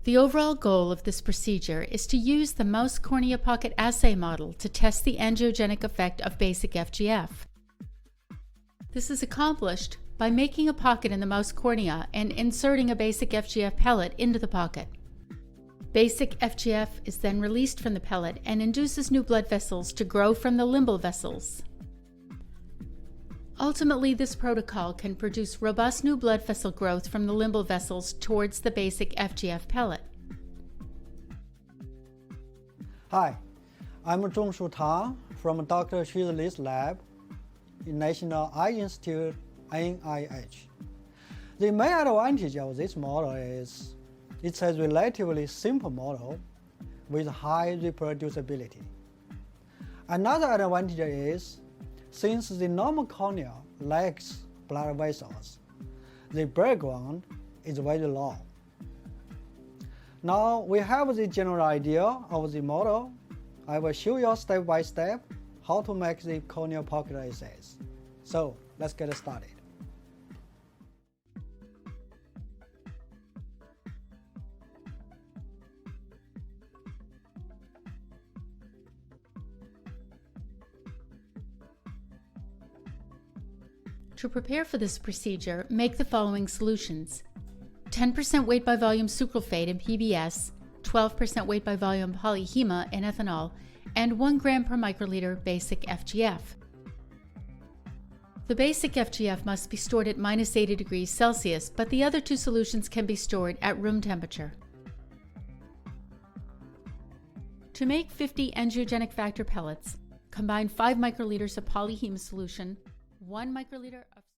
The overall goal of this procedure is to use the mouse cornea pocket assay model to test the angiogenic effect of basic FGF. This is accomplished by making a pocket in the mouse cornea and inserting a basic FGF pellet into the pocket. Basic FGF is then released from the pellet and induces new blood vessels to grow from the limbal vessels. Ultimately, this protocol can produce robust new blood vessel growth from the limbal vessels towards the basic FGF pellet. Hi, I'm Zhongshu Tang from Dr. Xuri's lab in National Eye Institute, NIH. The main advantage of this model is it's a relatively simple model with high reproducibility. Another advantage is since the normal cornea lacks blood vessels, the background is very long. Now we have the general idea of the model. I will show you step by step how to make the corneal pocket assays. So let's get started. To prepare for this procedure, make the following solutions: 10% weight by volume sucralfate in PBS, 12% weight by volume polyhema in ethanol, and 1 gram per microliter basic FGF. The basic FGF must be stored at -80 degrees Celsius, but the other two solutions can be stored at room temperature. To make 50 angiogenic factor pellets, combine 5 microliters of polyhema solution, 1 microliter of